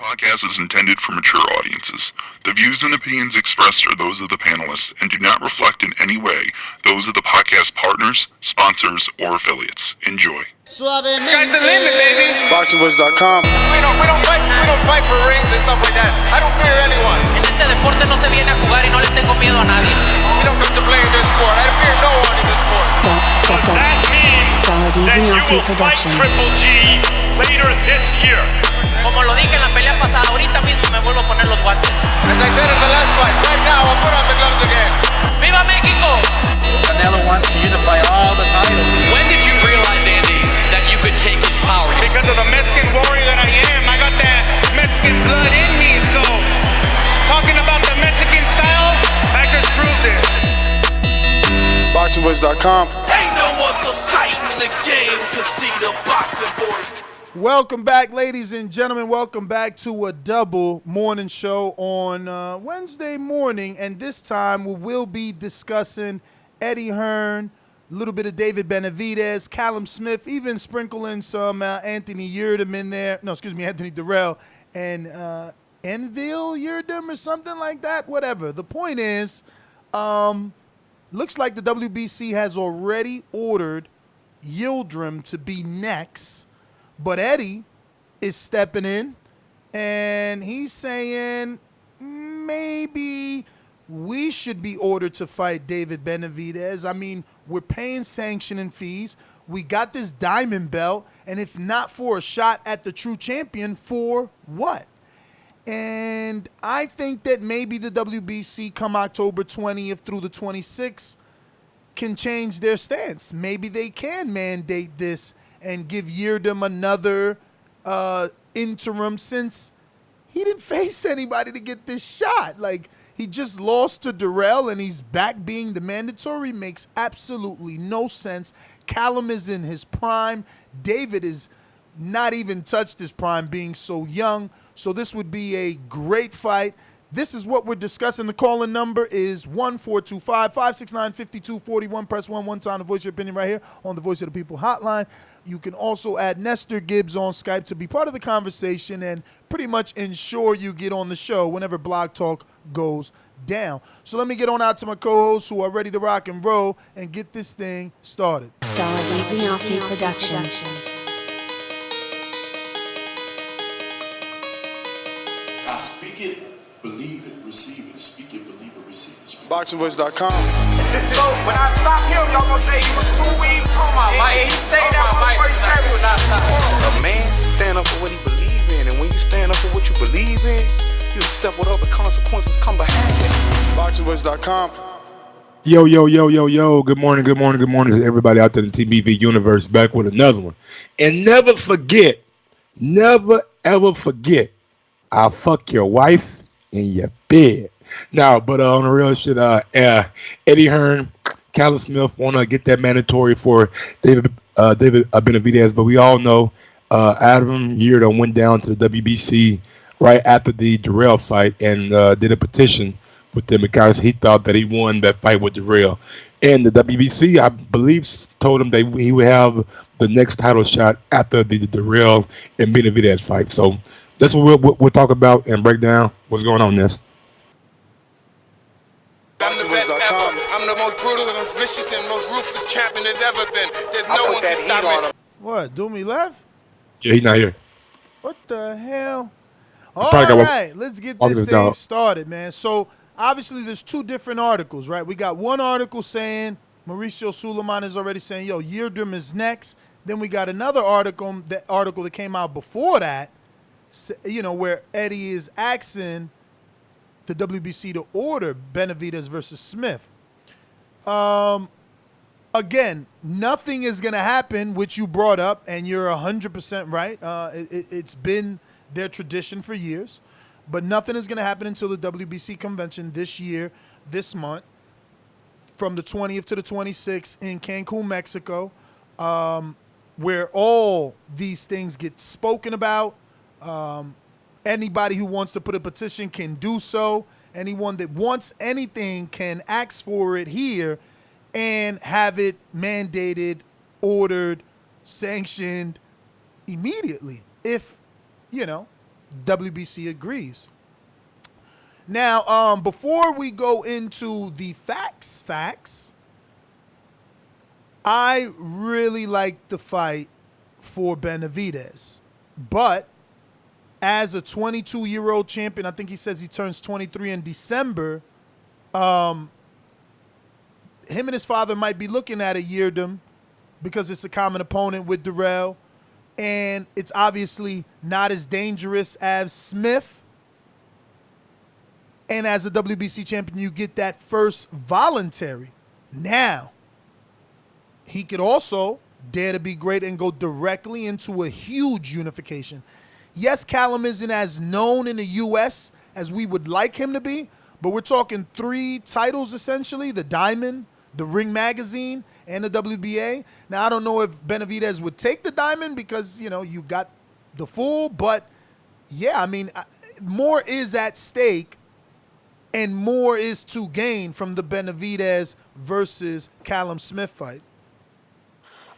Podcast is intended for mature audiences. The views and opinions expressed are those of the panelists and do not reflect in any way those of the podcast partners, sponsors, or affiliates. Enjoy. Sky's the limit, baby. BoxingVoice.com. We don't fight for rings and stuff like that. I don't fear anyone. En este deporte no se viene a jugar y no le tengo miedo a nadie. We don't come to play in this sport. I fear no one in this sport. Does that mean that you will fight Triple G later this year? Como lo dije en la pelea pasada, ahorita mismo me vuelvo a poner los guantes. As I said in the last fight, right now I'll put on the gloves again. ¡Viva México! Canelo wants to unify all the titles. When did you realize, Andy, that you could take his power? Because of the Mexican warrior that I am, I got that Mexican blood in me, so talking about the Mexican style, I just proved it. BoxingVoice.com. Ain't no other sight in the game can see the Boxing Voice. Welcome back, ladies and gentlemen. Welcome back to a double morning show on Wednesday morning. And this time we will be discussing Eddie Hearn, a little bit of David Benavidez, Callum Smith, even sprinkling some Anthony Yildirim in there. No, excuse me, Anthony Dirrell and Envil Yildirim or something like that. Whatever. The point is, looks like the WBC has already ordered Yildirim to be next. But Eddie is stepping in, and he's saying maybe we should be ordered to fight David Benavidez. I mean, we're paying sanctioning fees. We got this diamond belt, and if not for a shot at the true champion, for what? And I think that maybe the WBC come October 20th through the 26th can change their stance. Maybe they can mandate this and give Yildirim another interim, since he didn't face anybody to get this shot. Like, he just lost to Dirrell and he's back being the mandatory. Makes absolutely no sense. Callum is in his prime. David is not even touched his prime, being so young. So this would be a great fight. This is what we're discussing. The call-in number is 1-425-569-5241. Press 1 one time to voice your opinion right here on the Voice of the People hotline. You can also add Nestor Gibbs on Skype to be part of the conversation and pretty much ensure you get on the show whenever Blog Talk goes down. So let me get on out to my co-hosts who are ready to rock and roll and get this thing started. WBC Production. I speak it, believe it, receive it. Speak it, believe it, receive it. BoxingVoice.com. So when I stop him, y'all gonna say he was too weak. Oh my Mike. He stayed out before he said he was not. A man stand up for what he believe in, and when you stand up for what you believe in, you accept whatever consequences come behind it. BoxingVoice.com. Yo. Good morning to everybody out there in the TBV universe, back with another one. And never ever forget, I'll fuck your wife in your bed. Now, but on the real shit, Eddie Hearn, Callum Smith want to get that mandatory for David Benavidez, but we all know Avni Yildirim went down to the WBC right after the Dirrell fight and did a petition with them because he thought that he won that fight with Dirrell. And the WBC, I believe, told him that he would have the next title shot after the Dirrell and Benavidez fight. So that's what we'll talk about and break down what's going on in this. I'm the best ever. I'm the most brutal and vicious and most ruthless champion there's ever been. There's no one can stop me. What, Doomy left? Yeah, he's not here. What the hell? All right, let's get this thing started, man. So obviously there's two different articles, right? We got one article saying Mauricio Suleiman is already saying, yo, Yildirim is next. Then we got another article that came out before that, you know, where Eddie is asking the WBC to order Benavidez versus Smith. Again, nothing is going to happen, which you brought up, and you're 100% right. It's been their tradition for years, but nothing is going to happen until the WBC convention this year, this month, from the 20th to the 26th in Cancun, Mexico, where all these things get spoken about. Anybody who wants to put a petition can do so. Anyone that wants anything can ask for it here and have it mandated, ordered, sanctioned immediately if, you know, WBC agrees. Now, before we go into the facts, I really like the fight for Benavidez. But as a 22-year-old champion, I think he says he turns 23 in December, him and his father might be looking at a Yildirim because it's a common opponent with Dirrell, and it's obviously not as dangerous as Smith. And as a WBC champion, you get that first voluntary. Now, he could also dare to be great and go directly into a huge unification. Yes, Callum isn't as known in the U.S. as we would like him to be, but we're talking 3 titles essentially, the Diamond, the Ring Magazine, and the WBA. Now, I don't know if Benavidez would take the Diamond because, you know, you got the full, but yeah, I mean, more is at stake and more is to gain from the Benavidez versus Callum Smith fight.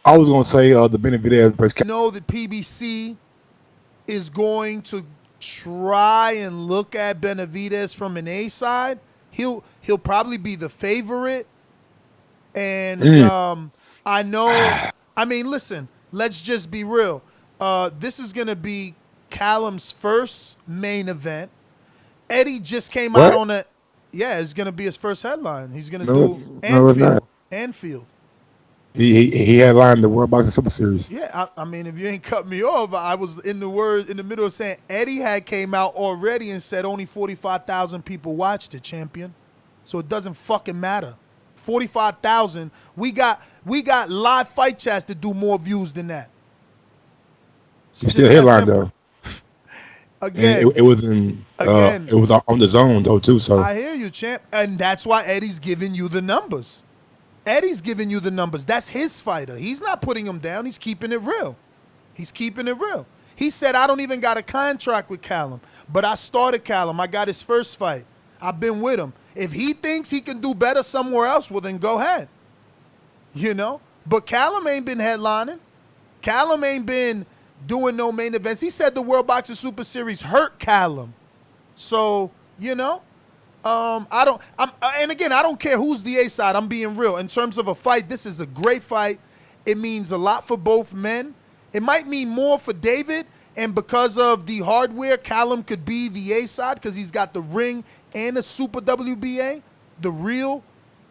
I was going to say the Benavidez versus I know that PBC is going to try and look at Benavidez from an A side. He'll probably be the favorite. And I know, I mean, listen, let's just be real. This is going to be Callum's first main event. Eddie just came out on a, yeah, it's going to be his first headline. He's going to do Anfield. He headlined the World Boxing Super Series. Yeah, I mean, if you ain't cut me off, I was in the middle of saying Eddie had came out already and said only 45,000 people watched it, champion. So it doesn't fucking matter. 45,000. We got live fight chats that do more views than that. It's still headlined though. Again, it was in. It was on the zone though too. So I hear you, champ, and that's why Eddie's giving you the numbers. Eddie's giving you the numbers. That's his fighter. He's not putting him down. He's keeping it real. He's keeping it real. He said, I don't even got a contract with Callum, but I started Callum. I got his first fight. I've been with him. If he thinks he can do better somewhere else, well, then go ahead. You know? But Callum ain't been headlining. Callum ain't been doing no main events. He said the World Boxing Super Series hurt Callum. So, you know? And again, I don't care who's the A side. I'm being real. In terms of a fight, this is a great fight. It means a lot for both men. It might mean more for David, and because of the hardware, Callum could be the A side because he's got the ring and the Super WBA, the real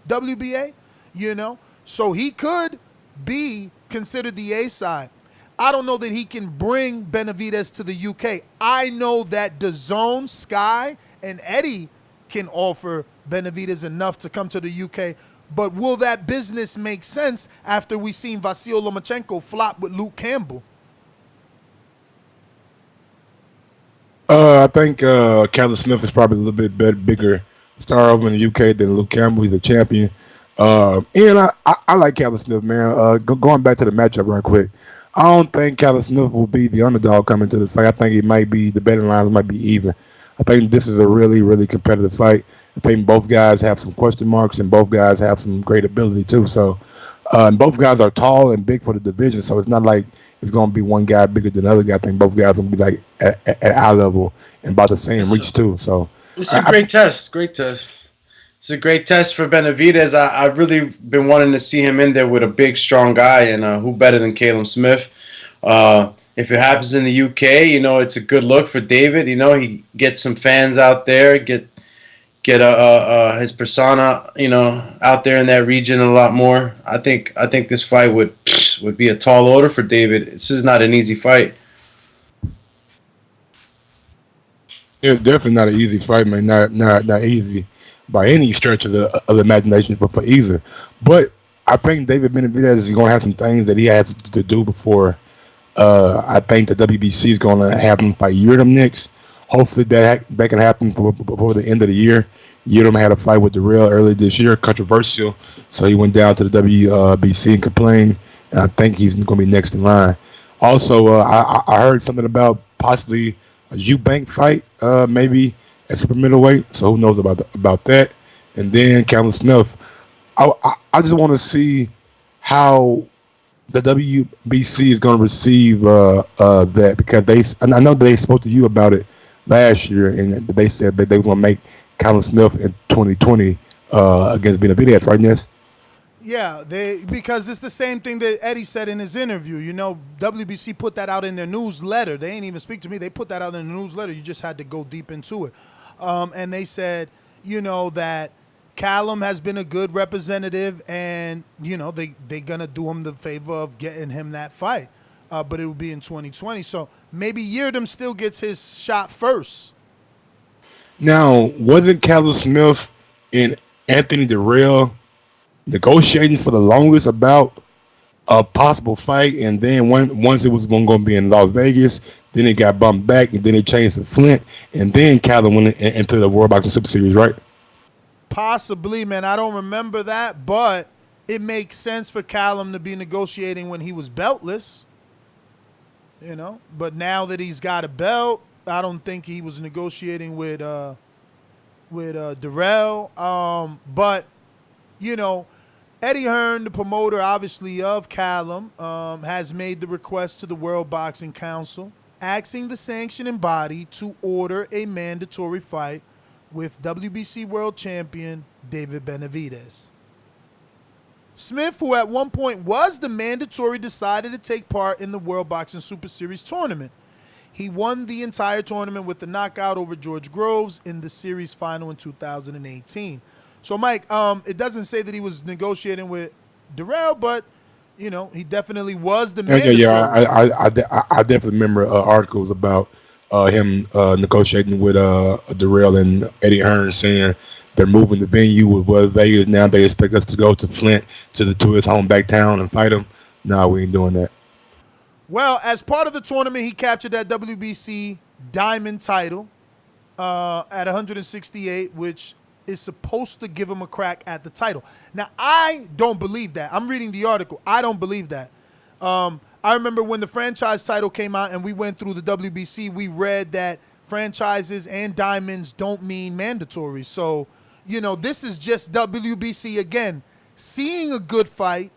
WBA, you know? So he could be considered the A side. I don't know that he can bring Benavidez to the UK. I know that Dazn, Sky, and Eddie can offer Benavidez enough to come to the UK, but will that business make sense after we seen Vasyl Lomachenko flop with Luke Campbell? I think Callum Smith is probably a little bit bigger star over in the UK than Luke Campbell. He's a champion. And I like Callum Smith, man. Going back to the matchup right quick, I don't think Callum Smith will be the underdog coming to the fight. I think it might be the betting lines might be even. I think this is a really, really competitive fight. I think both guys have some question marks, and both guys have some great ability too. So, and both guys are tall and big for the division. So it's not like it's going to be one guy bigger than the other guy. I think both guys will be like at eye level and about the same reach too. So it's a great test. Great test. It's a great test for Benavidez. I've really been wanting to see him in there with a big, strong guy, and who better than Callum Smith? If it happens in the UK, you know, it's a good look for David. You know, he gets some fans out there, get his persona, you know, out there in that region a lot more. I think this fight would be a tall order for David. This is not an easy fight. It's definitely not an easy fight, man. Not easy by any stretch of the imagination, but for either. But I think David Benavidez is going to have some things that he has to do before. I think the WBC is going to have him fight Yildirim next. Hopefully that can happen before the end of the year. Yildirim had a fight with Dirrell earlier this year, controversial. So he went down to the WBC and complained. And I think he's going to be next in line. Also, I heard something about possibly a Eubank fight, maybe at super middleweight. So who knows about that? And then Callum Smith. I just want to see how the WBC is going to receive that because I know they spoke to you about it last year, and they said that they was going to make Callum Smith in 2020 against Benavidez, right, Ness? Yeah, because it's the same thing that Eddie said in his interview. You know, WBC put that out in their newsletter. They ain't even speak to me. They put that out in the newsletter. You just had to go deep into it. And they said, you know, that Callum has been a good representative, and, you know, they're going to do him the favor of getting him that fight. But it will be in 2020. So maybe Yildirim still gets his shot first. Now, wasn't Callum Smith and Anthony Dirrell negotiating for the longest about a possible fight, and then once it was going to be in Las Vegas, then it got bumped back, and then it changed to Flint, and then Callum went into the World Boxing Super Series, right? Possibly, man. I don't remember that, but it makes sense for Callum to be negotiating when he was beltless, you know. But now that he's got a belt, I don't think he was negotiating with Dirrell. But, you know, Eddie Hearn, the promoter, obviously, of Callum, has made the request to the World Boxing Council, asking the sanctioning body to order a mandatory fight with WBC World Champion David Benavidez. Smith, who at one point was the mandatory, decided to take part in the World Boxing Super Series tournament. He won the entire tournament with a knockout over George Groves in the series final in 2018. So, Mike, it doesn't say that he was negotiating with Dirrell, but, you know, he definitely was the mandatory. Yeah. I definitely remember articles about him negotiating with Dirrell and Eddie Hearn, saying they're moving the venue with Las Vegas. Now they expect us to go to Flint, to his home back town, and fight him. No, we ain't doing that. Well, as part of the tournament, he captured that WBC Diamond title at 168, which is supposed to give him a crack at the title. Now, I don't believe that. I'm reading the article. I don't believe that. I remember when the franchise title came out and we went through the WBC, we read that franchises and diamonds don't mean mandatory. So, you know, this is just WBC again, seeing a good fight,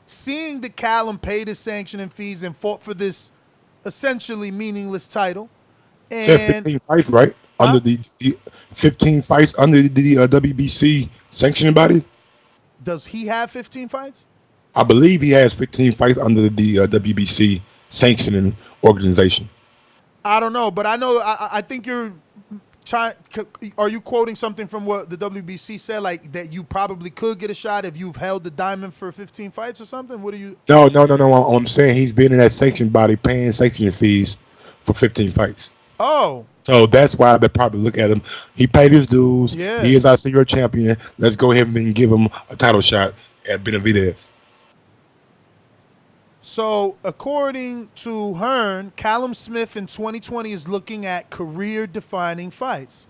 seeing that Callum paid his sanctioning fees and fought for this essentially meaningless title. And 15 fights, right? Under the 15 fights under the WBC sanctioning body. Does he have 15 fights? I believe he has 15 fights under the WBC sanctioning organization. I don't know, but I know. I think you're trying. Are you quoting something from what the WBC said, like that you probably could get a shot if you've held the diamond for 15 fights or something? What are you? No. I'm saying he's been in that sanction body paying sanctioning fees for 15 fights. Oh. So that's why they probably look at him. He paid his dues. Yeah. He is our senior champion. Let's go ahead and give him a title shot at Benavidez. So, according to Hearn, Callum Smith in 2020 is looking at career-defining fights.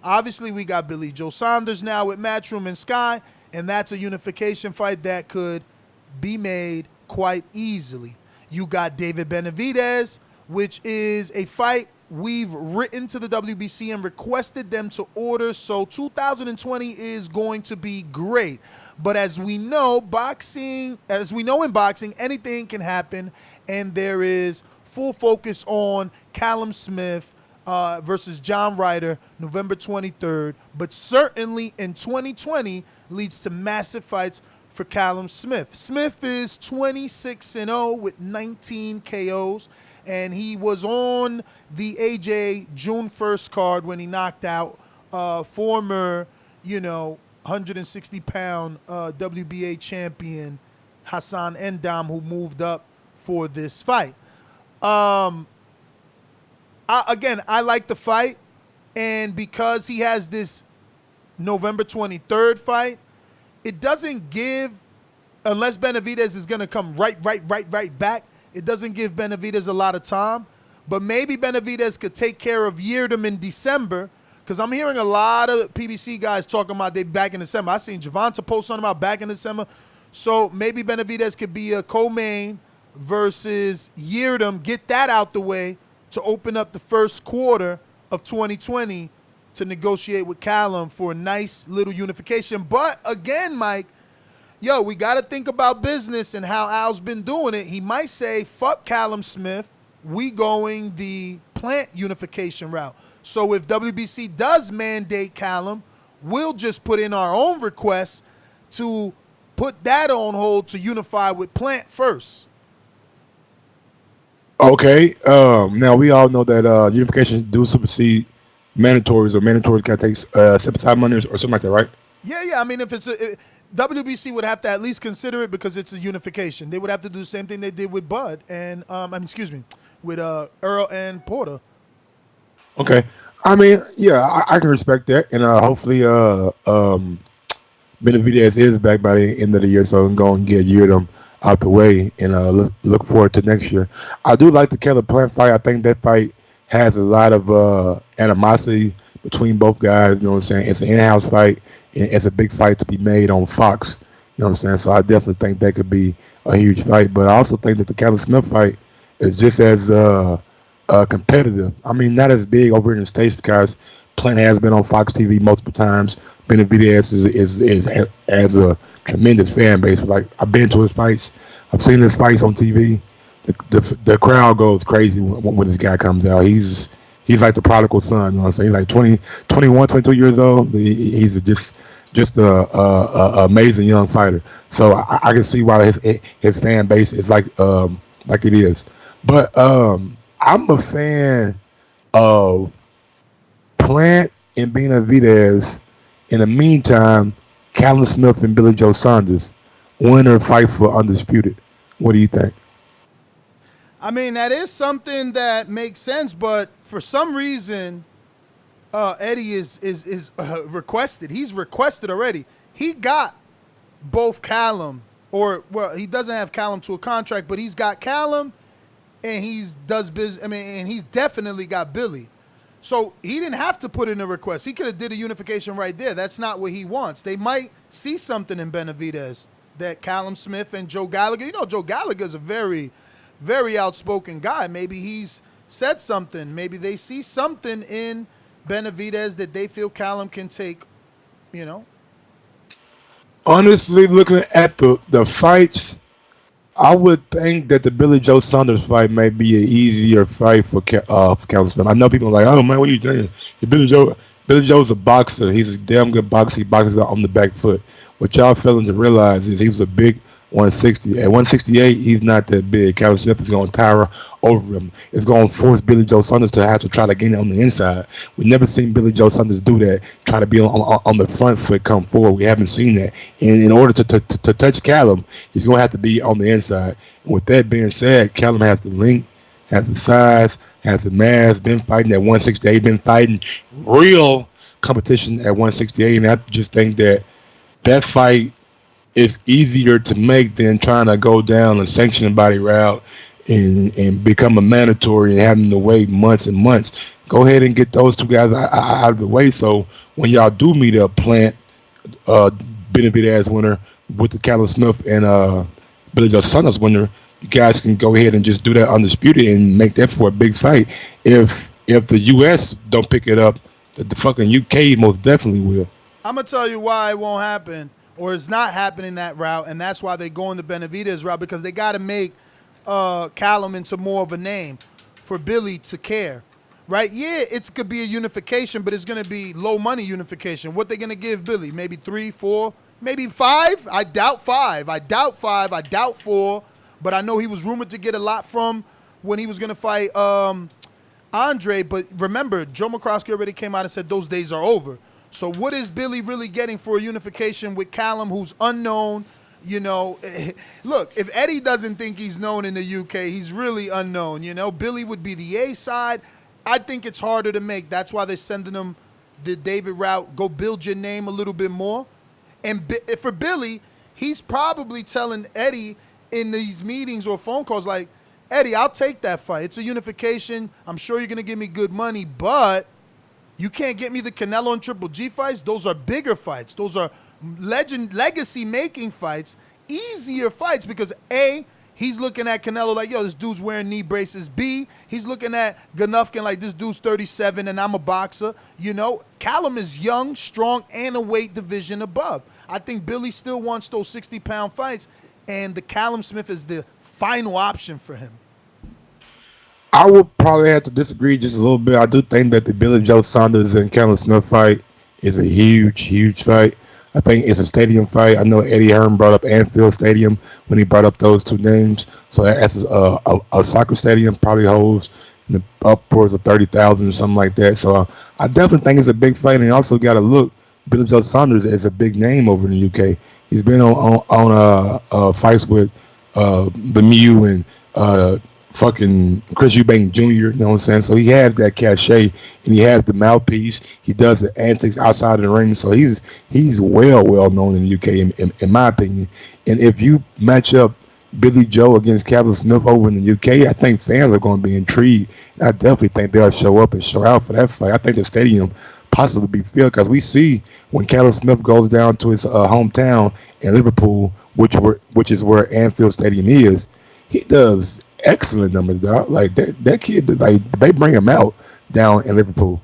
Obviously, we got Billy Joe Saunders now with Matchroom and Sky, and that's a unification fight that could be made quite easily. You got David Benavidez, which is a fight we've written to the WBC and requested them to order, so 2020 is going to be great. But as we know, in boxing, anything can happen, and there is full focus on Callum Smith versus John Ryder, November 23rd. But certainly in 2020 leads to massive fights for Callum Smith. Smith is 26-0 with 19 KOs. And he was on the AJ June 1st card when he knocked out former, 160-pound WBA champion Hassan Endam, who moved up for this fight. I like the fight. And because he has this November 23rd fight, it doesn't give, unless Benavidez is going to come right back, it doesn't give Benavidez a lot of time, but maybe Benavidez could take care of Yildirim in December, because I'm hearing a lot of PBC guys talking about they back in December. I seen Javonta post something about back in December. So maybe Benavidez could be a co-main versus Yildirim, get that out the way to open up the first quarter of 2020 to negotiate with Callum for a nice little unification. But again, Mike, yo, we got to think about business and how Al's been doing it. He might say, fuck Callum Smith. We going the Plant unification route. So if WBC does mandate Callum, we'll just put in our own request to put that on hold to unify with Plant first. Okay. Now we all know that unification do supersede mandatories, or mandatories got to take separate time money or something like that, right? Yeah. I mean, if it's WBC would have to at least consider it because it's a unification. They would have to do the same thing they did with Bud and with Earl and Porter. Okay. I mean, yeah, I can respect that, and hopefully, Benavidez is back by the end of the year, so I'm going to get a year of them out the way and look forward to next year. I do like the Caleb Plant fight. I think that fight has a lot of animosity between both guys. You know what I'm saying? It's an in-house fight, and it's a big fight to be made on Fox. You know what I'm saying? So I definitely think that could be a huge fight. But I also think that the Callum Smith fight is just as competitive. I mean, not as big over in the States because Plant has been on Fox TV multiple times. Benavidez has a tremendous fan base. Like, I've been to his fights. I've seen his fights on TV. The crowd goes crazy when this guy comes out. He's like the prodigal son. You know what I'm saying? He's like 21, 22 years old. He's just a amazing young fighter. So I can see why his fan base is like it is. But I'm a fan of Plant and Benavidez. In the meantime, Callum Smith and Billy Joe Saunders, winner fight for undisputed. What do you think? I mean, that is something that makes sense, but for some reason, Eddie is requested. He's requested already. He got both Callum, he doesn't have Callum to a contract, but he's got Callum, and he's definitely got Billy. So he didn't have to put in a request. He could have did a unification right there. That's not what he wants. They might see something in Benavidez that Callum Smith and Joe Gallagher. You know, Joe Gallagher's a very, very outspoken guy. Maybe he's said something. Maybe they see something in Benavidez that they feel Callum can take, you know. Honestly, looking at the fights, I would think that the Billy Joe Saunders fight may be an easier fight for Callum Smith. I know people are like, oh man, what are you doing? Billy Joe's a boxer. He's a damn good boxer. He boxes on the back foot. What y'all failing to realize is he was a big 160. At 168, he's not that big. Callum Smith is going to tower over him. It's going to force Billy Joe Saunders to have to try to gain it on the inside. We've never seen Billy Joe Saunders do that, try to be on the front foot, come forward. We haven't seen that. And in order to touch Callum, he's going to have to be on the inside. And with that being said, Callum has the length, has the size, has the mass, been fighting at 168, been fighting real competition at 168. And I just think that fight is easier to make than trying to go down a sanctioned body route and become a mandatory and having to wait months and months. Go ahead and get those two guys out of the way. So when y'all do meet up, Plant, Benavidez winner with the Callum Smith and Billy Joe Saunders winner, you guys can go ahead and just do that undisputed and make that for a big fight. If the U.S. don't pick it up, the fucking UK most definitely will. I'm going to tell you why it won't happen, or it's not happening that route, and that's why they're going the Benavidez route, because they got to make Callum into more of a name for Billy to care, right? Yeah, it could be a unification, but it's going to be low-money unification. What they going to give Billy? Maybe 3, 4, maybe 5? I doubt 5. I doubt 5. I doubt 4, but I know he was rumored to get a lot from when he was going to fight Andre, but remember, Joe McCroskey already came out and said those days are over. So what is Billy really getting for a unification with Callum, who's unknown? You know, look, if Eddie doesn't think he's known in the UK, he's really unknown. You know, Billy would be the A side. I think it's harder to make. That's why they're sending him the David route. Go build your name a little bit more. And for Billy, he's probably telling Eddie in these meetings or phone calls like, Eddie, I'll take that fight. It's a unification. I'm sure you're going to give me good money, but you can't get me the Canelo and Triple G fights. Those are bigger fights. Those are legacy-making fights, easier fights because, A, He's looking at Canelo like, yo, this dude's wearing knee braces. B, he's looking at Golovkin like, this dude's 37 and I'm a boxer. You know, Callum is young, strong, and a weight division above. I think Billy still wants those 60-pound fights, and the Callum Smith is the final option for him. I would probably have to disagree just a little bit. I do think that the Billy Joe Saunders and Callum Smith fight is a huge, huge fight. I think it's a stadium fight. I know Eddie Hearn brought up Anfield Stadium when he brought up those two names. So that's a soccer stadium, probably holds upwards of 30,000 or something like that. So I definitely think it's a big fight. And you also got to look, Billy Joe Saunders is a big name over in the UK. He's been on fights with Lemieux and fucking Chris Eubank Jr., you know what I'm saying? So he has that cachet, and he has the mouthpiece. He does the antics outside of the ring, so he's well known in the UK, in my opinion. And if you match up Billy Joe against Callum Smith over in the UK, I think fans are going to be intrigued. I definitely think they'll show up and show out for that fight. I think the stadium possibly be filled, because we see when Callum Smith goes down to his hometown in Liverpool, which is where Anfield Stadium is, he does excellent numbers, dog. Like that kid, like they bring him out down in Liverpool.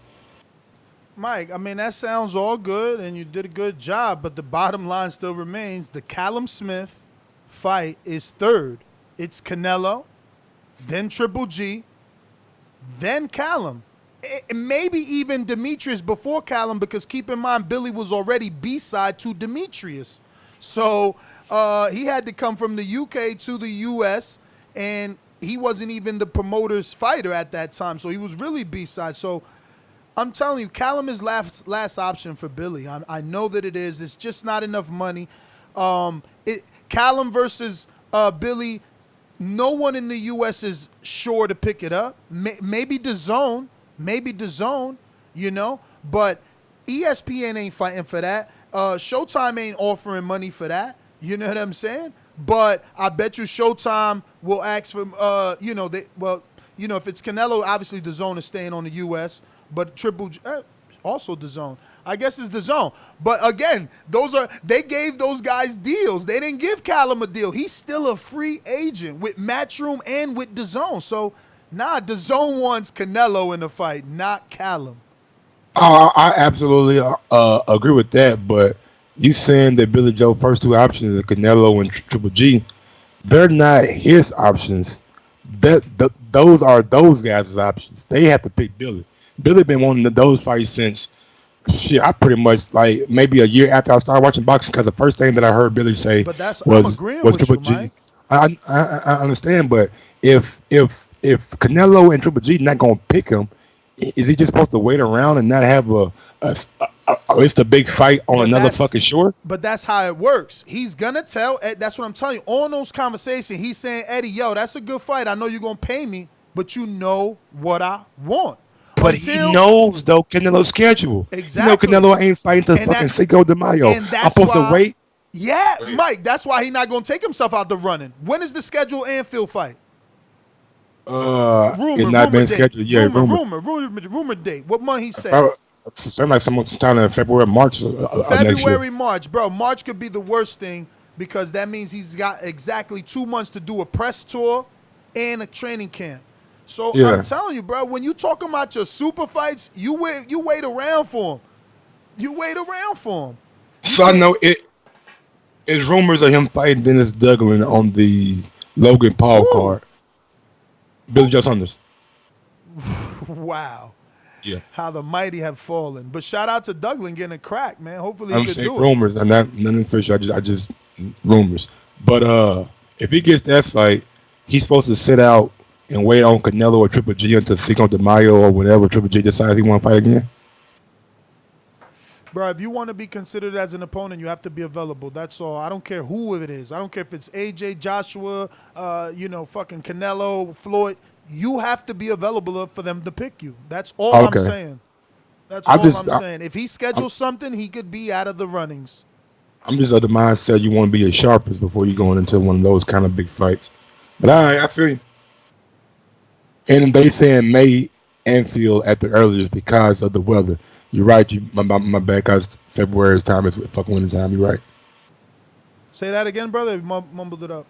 Mike, I mean, that sounds all good, and you did a good job, but the bottom line still remains: the Callum Smith fight is third. It's Canelo, then Triple G, then Callum. Maybe even Demetrius before Callum, because keep in mind, Billy was already B-side to Demetrius. So he had to come from the UK to the US, and he wasn't even the promoter's fighter at that time, so he was really B-side. So I'm telling you, Callum is last option for Billy. I know that it is. It's just not enough money. Callum versus Billy, no one in the U.S. is sure to pick it up. Maybe DAZN, you know, but ESPN ain't fighting for that. Showtime ain't offering money for that. You know what I'm saying? But I bet you Showtime will ask for, if it's Canelo, obviously DAZN is staying on the U.S., but Triple G, also DAZN. I guess it's DAZN. But again, they gave those guys deals. They didn't give Callum a deal. He's still a free agent with Matchroom and with DAZN. So, DAZN wants Canelo in the fight, not Callum. I absolutely agree with that, but you saying that Billy Joe first two options are Canelo and Triple G, they're not his options. Those are those guys' options. They have to pick Billy. Billy been wanting those fights since I pretty much like maybe a year after I started watching boxing, because the first thing that I heard Billy say was Triple G. Mike. I understand, but if Canelo and Triple G not gonna pick him, is he just supposed to wait around and not have it's the big fight on another fucking shore? But that's how it works. He's gonna tell. That's what I'm telling you. On those conversations, he's saying, Eddie, yo, that's a good fight. I know you're gonna pay me, but you know what I want. But he knows though Canelo's schedule. Exactly. You know Canelo ain't fighting to fucking Cinco de Mayo. I'm supposed to wait. Yeah, Mike. That's why he's not gonna take himself out the running. When is the scheduled Anfield fight? It's not been scheduled yet. Rumor date. What month he said? Sound like sometime in February, March. February, March, bro. March could be the worst thing, because that means he's got exactly 2 months to do a press tour and a training camp. So I'm telling you, bro, when you talking about your super fights, you wait around for him. So I know it's rumors of him fighting Dennis Duggan on the Logan Paul card. Billy Joe Saunders. Wow. Yeah. How the mighty have fallen. But shout out to Duggan getting a crack, man. Hopefully he can do it. Rumors, and nothing official. I just rumors. But if he gets that fight, he's supposed to sit out and wait on Canelo or Triple G until Cinco de Mayo or whenever Triple G decides he want to fight again? Bro, if you want to be considered as an opponent, you have to be available. That's all. I don't care who it is. I don't care if it's AJ, Joshua, fucking Canelo, Floyd. You have to be available for them to pick you. That's all I'm saying. That's all I'm saying. If he schedules something, he could be out of the runnings. I'm just of the mindset you want to be as sharp as before you going into one of those kind of big fights. But I feel you. And they saying May Anfield at the earliest because of the weather. You're right. My bad, guys. February's time is fucking winter time. You're right. Say that again, brother. You mumbled it up.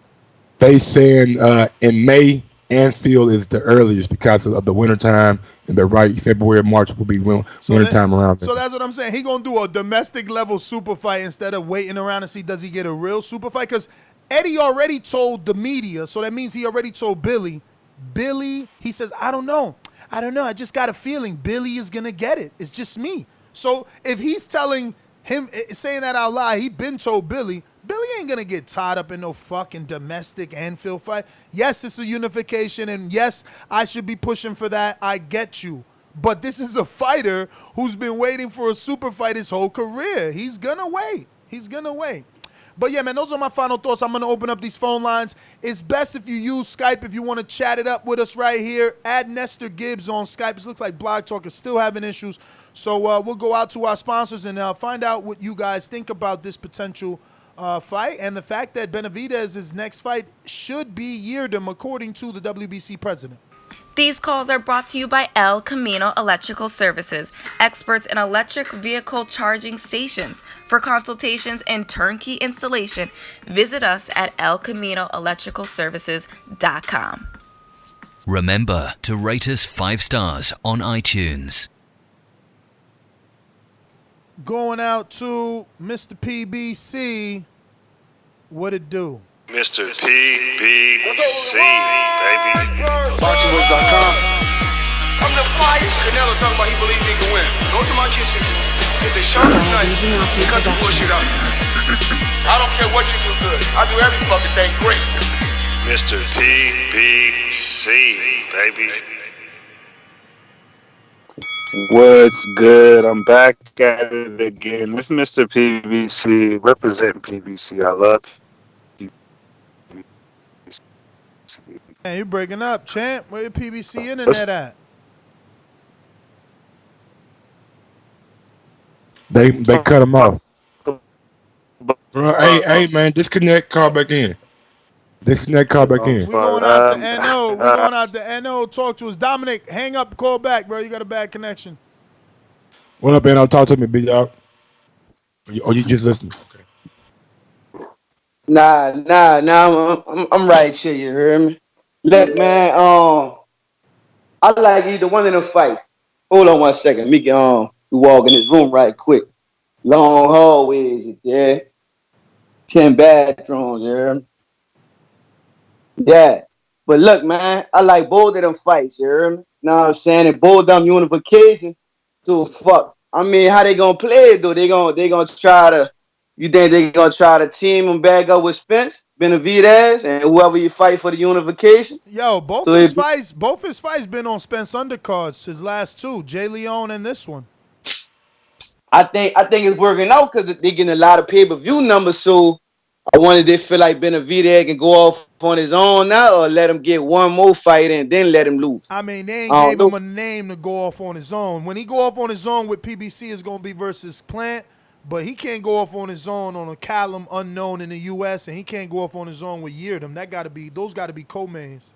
They saying in May, Anfield is the earliest because of the wintertime, and they're right. February, March will be wintertime around there. So that's what I'm saying. He gonna do a domestic level super fight instead of waiting around to see does he get a real super fight. Because Eddie already told the media, so that means he already told Billy. Billy, he says, I don't know. I just got a feeling Billy is gonna get it. It's just me. So if he's telling him, saying that out loud, he been told Billy ain't gonna get tied up in no fucking domestic Anfield fight. Yes, it's a unification, and yes, I should be pushing for that. I get you. But this is a fighter who's been waiting for a super fight his whole career. He's gonna wait. But yeah, man, those are my final thoughts. I'm gonna open up these phone lines. It's best if you use Skype if you want to chat it up with us right here. Add Nestor Gibbs on Skype. It looks like Blog Talk is still having issues. So we'll go out to our sponsors and find out what you guys think about this potential fight and the fact that Benavidez's next fight should be Yildirim, according to the WBC president. These calls are brought to you by El Camino Electrical Services, experts in electric vehicle charging stations. For consultations and turnkey installation, visit us at elcaminoelectricalservices.com. Remember to rate us 5 stars on iTunes. Going out to Mr. PBC. What it do? Mr. PBC, baby. BoxingWords.com. I'm the flyest. Canelo talking about he believe he can win. Go to my kitchen. Get the sharpest knife. Cut the bullshit out. I don't care what you do good. I do every fucking thing great. Mr. PBC, baby. What's good? I'm back at it again. This is Mr. PBC, representing PBC. I love PBC. Man, you breaking up, champ. Where your PBC internet at? They cut him off. Bro, hey, man, disconnect, call back in. Disconnect, call back in. We're going out to NO. We're going out to NO. Talk to us. Dominic, hang up, call back, bro. You got a bad connection. What up, man? I'll talk to me, big dog. Or you just listening? Okay. Nah, I'm right here, you hear me? Look, man, I like either one of them fights. Hold on 1 second. Me we walk in this room right quick. Long hallways, yeah. 10 bathrooms, you hear me? Yeah. But look, man, I like both of them fights, you hear me? Know what I'm saying? And both of them unification. So fuck. I mean, how they gonna play it though? They gonna try to. You think they gonna try to team him back up with Spence, Benavidez, and whoever you fight for the unification? Yo, both his fights been on Spence undercards. His last two, Jay Leone and this one. I think it's working out because they getting a lot of pay-per-view numbers. So I wonder if they feel like Benavidez can go off on his own now, or let him get one more fight and then let him lose. I mean, they ain't gave him a name to go off on his own. When he go off on his own with PBC, it's gonna be versus Plant. But he can't go off on his own on a Callum unknown in the U.S. and he can't go off on his own with Yildirim. Those got to be co-mains.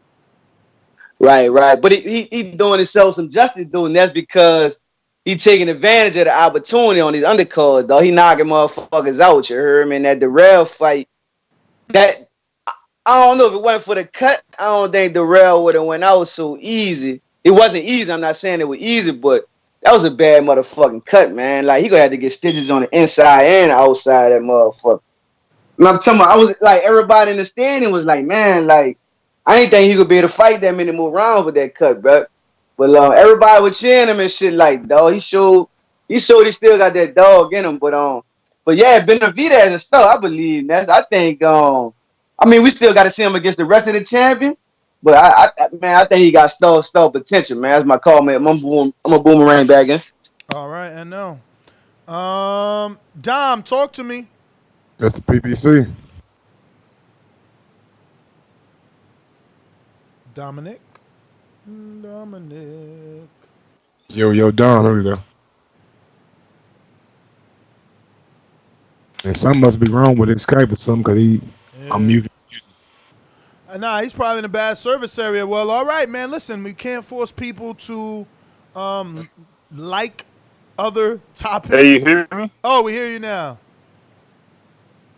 Right. But he doing himself some justice, though, and that's because he taking advantage of the opportunity on these undercards, though. He knocking motherfuckers out. You heard me? In that Dirrell fight, that I don't know if it wasn't for the cut. I don't think Dirrell would have went out so easy. It wasn't easy. I'm not saying it was easy, but that was a bad motherfucking cut, man. Like, he gonna have to get stitches on the inside and the outside of that motherfucker. And I'm talking about, I was like, everybody in the standing was like, man, like, I ain't think he could be able to fight that many more rounds with that cut, bro. But everybody was cheering him and shit like, dog. He showed he still got that dog in him. But yeah, Benavidez and stuff, I believe. I think, I mean, we still got to see him against the rest of the champion. But I think he got stall potential, man. That's my call, man. I'm a boomerang back in. All right, I know. Dom, talk to me. That's the PPC. Dominic. Yo, Dom, there we go. And something must be wrong with his Skype or something, because I'm muted. Nah, he's probably in a bad service area. Well, all right, man. Listen, we can't force people to like other topics. Hey, you hear me? Oh, we hear you now.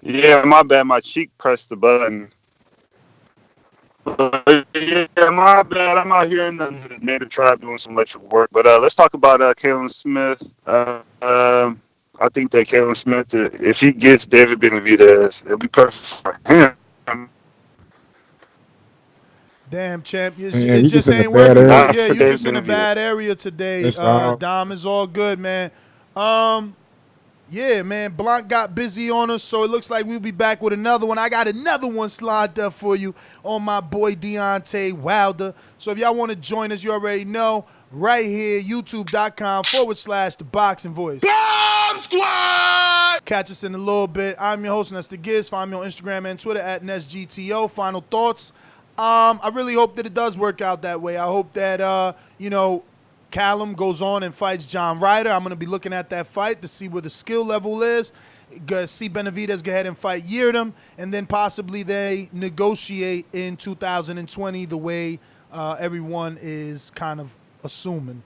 Yeah, my bad. My cheek pressed the button. Yeah, my bad. I'm out here in the native tribe doing some electric work. But let's talk about Callum Smith. I think that Callum Smith, if he gets David Benavidez, it'll be perfect for him. Damn, champ. It you just in a ain't bad working for area. you. Yeah, you just in a bad area today. That's all. Dom is all good, man. Yeah, man. Blanc got busy on us, so it looks like we'll be back with another one. I got another one slide up for you on my boy Deontay Wilder. So if y'all want to join us, you already know, right here, youtube.com/The Boxing Voice. Bomb Squad! Catch us in a little bit. I'm your host, and that's the Giz. Find me on Instagram and Twitter at NestGTO. Final thoughts. I really hope that it does work out that way. I hope that, Callum goes on and fights John Ryder. I'm going to be looking at that fight to see where the skill level is. See Benavidez go ahead and fight Yildirim, and then possibly they negotiate in 2020 the way everyone is kind of assuming.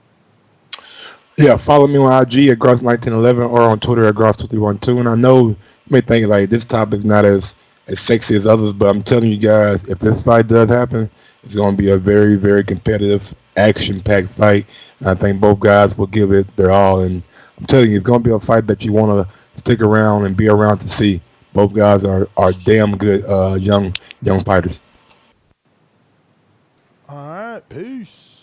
Yeah, follow me on IG at Gross1911 or on Twitter at Gross2312. And I know you may think like this topic's not as sexy as others, but I'm telling you guys, if this fight does happen, it's going to be a very, very competitive, action-packed fight. And I think both guys will give it their all. And I'm telling you, it's going to be a fight that you want to stick around and be around to see. Both guys are damn good young fighters. All right, peace.